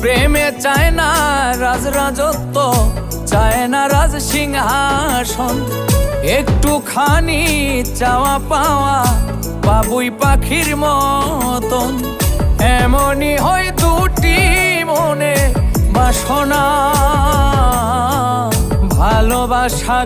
প্রেমে চায় না রাজরাজত্ব, চায় না রাজ সিংহাসন, একটুখানি চাওয়া পাওয়া বাবুই পাখির মতন। এমনই হয় দুটি মনে বাসনা, ভালোবাসা